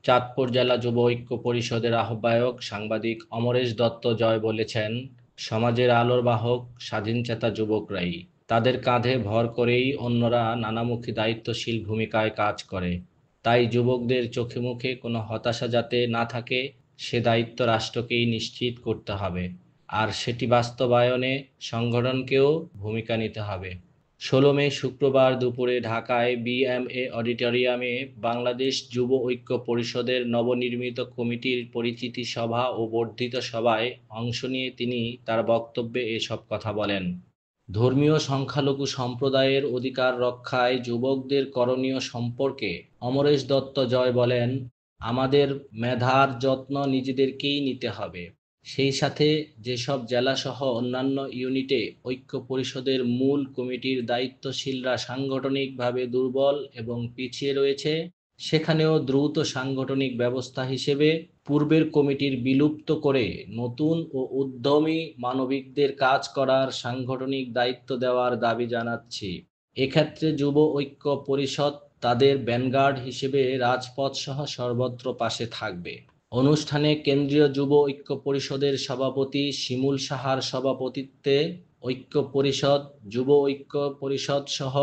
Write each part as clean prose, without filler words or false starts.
চাঁদপুর জেলা যুব ঐক্য পরিষদের আহ্বায়ক সাংবাদিক অমরেশ দত্ত জয় বলেছেন, সমাজের আলোর বাহক স্বাধীনচেতা যুবকরাই। তাদের কাঁধে ভর করেই অন্যরা নানামুখী দায়িত্বশীল ভূমিকায় কাজ করে। তাই যুবকদের চোখে মুখে কোনো হতাশা যাতে না থাকে, সে দায়িত্ব রাষ্ট্রকেই নিশ্চিত করতে হবে। আর সেটি বাস্তবায়নে সংগঠনকেও ভূমিকা নিতে হবে। ১৬ মে শুক্রবার দুপুরে ঢাকায় বিএমএ অডিটোরিয়ামে বাংলাদেশ যুব ঐক্য পরিষদের নবনির্মিত কমিটির পরিচিতি সভা ও বর্ধিত সভায় অংশ নিয়ে তিনি তার বক্তব্যে এসব কথা বলেন। ধর্মীয় সংখ্যালঘু সম্প্রদায়ের অধিকার রক্ষায় যুবকদের করণীয় সম্পর্কে অমরেশ দত্ত জয় বলেন, আমাদের মেধার যত্ন নিজেদেরকেই নিতে হবে। সেই সাথে যেসব জেলাসহ অন্যান্য ইউনিটে ঐক্য পরিষদের মূল কমিটির দায়িত্বশীলরা সাংগঠনিকভাবে দুর্বল এবং পিছিয়ে রয়েছে, সেখানেও দ্রুত সাংগঠনিক ব্যবস্থা হিসেবে পূর্বের কমিটির বিলুপ্ত করে নতুন ও উদ্যমী মানবিকদের কাজ করার সাংগঠনিক দায়িত্ব দেওয়ার দাবি জানাচ্ছি। এক্ষেত্রে যুব ঐক্য পরিষদ তাদের ভ্যানগার্ড হিসেবে রাজপথসহ সর্বত্র পাশে থাকবে। অনুষ্ঠানে কেন্দ্রীয় যুব ঐক্য পরিষদের সভাপতি শিমুল সাহার সভাপতিত্বে ঐক্য পরিষদ, যুব ঐক্য পরিষদ সহ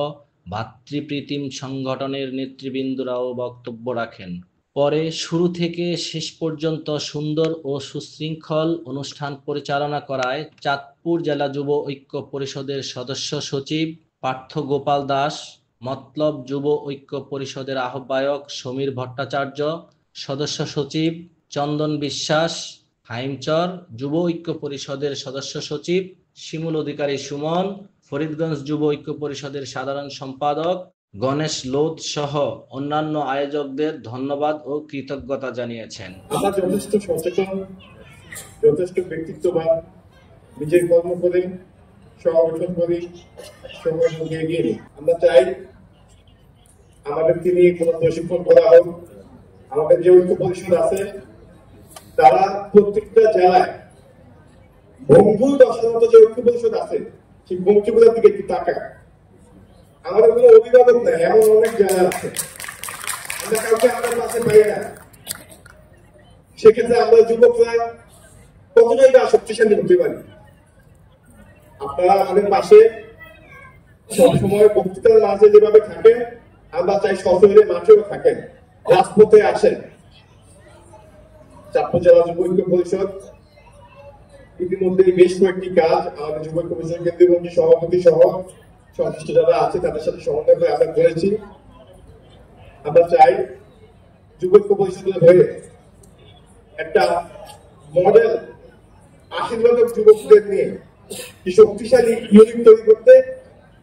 ভাতৃপ্রতিম সংগঠনের নেতৃবৃন্দরাও বক্তব্য রাখেন। পরে শুরু থেকে শেষ পর্যন্ত সুন্দর ও সুশৃঙ্খল অনুষ্ঠান পরিচালনা করায় চাঁদপুর জেলা যুব ঐক্য পরিষদের সদস্য সচিব পার্থ গোপাল দাস, মতলব যুব ঐক্য পরিষদের আহ্বায়ক সমীর ভট্টাচার্য, সদস্য সচিব চন্দন বিশ্বাস, হাইমচর যুব ঐক্য পরিষদের সদস্য সচিব শিমুল অধিকারী সুমন, ফরিদগঞ্জ যুব ঐক্য পরিষদের সাধারণ সম্পাদক গণেশ লোধ সহ অন্যান্য আয়োজকদের ধন্যবাদ ও কৃতজ্ঞতা জানিয়েছেন। আমরা যথেষ্ট সচেতন, যথেষ্ট ব্যক্তিত্ববান, নিজের কর্ম করে সংগঠন করি, সময়ের মধ্যে এগিয়ে নিই। আমরা চাই আমাদেরকে নিয়ে কোনো প্রশিক্ষণ করা হোক। আমাদের যে ঐক্য পরিষদ আছে তারা প্রত্যেকটা জেলায় বঙ্গুল দশানত যে ঐক্য পরিষদ আছে সেই বঙ্কিগুলোর দিকে একটু তাকায়। আমাদের কোনো অভিভাবক নাই, এমন অনেক জেলা আছে আমরা কাউকে আমাদের পাশে পাই না। সেক্ষেত্রে আমরা যুবকরা কতটাই বা শক্তিশালী হতে পারি। আপনারা আমাদের পাশে সবসময় বক্তৃতার মাঝে যেভাবে থাকেন, আমরা চাই সশরীরে মাঠেও থাকেন, রাজপথে আসেন। চাঁদপুর জেলা যুব ঐক্য পরিষদ ইতিমধ্যে বেশ কয়েকটি কাজ আমাদের যুব ঐক্য পরিষদ কেন্দ্রীয় কমিটির সভাপতি সহ সংশ্লিষ্ট যারা আছে তাদের সাথে সমন্বয় করে আমরা করেছি। আমরা চাই যুব ঐক্য পরিষদের হয়ে একটা মডেল আশীর্বাদক যুবকদের নিয়ে কি শক্তিশালী ইউনিট তৈরি করতে,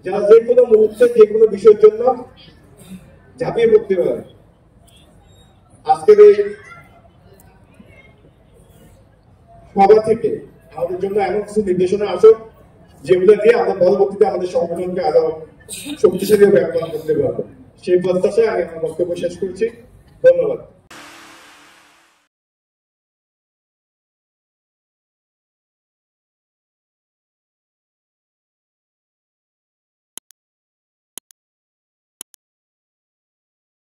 যারা যে কোনো মুহূর্তে যে কোনো বিষয়ের জন্য ঝাঁপিয়ে পড়তে পারে। আজকের এই সভা থেকে আমাদের জন্য এমন কিছু নির্দেশনা আসুক যেগুলো দিয়ে আমরা পরবর্তীতে আমাদের সংগঠনকে আরো শক্তিশালী ব্যবহার করতে পারবো। সেই প্রত্যাশায় আমি আমার বক্তব্য শেষ করছি। ধন্যবাদ।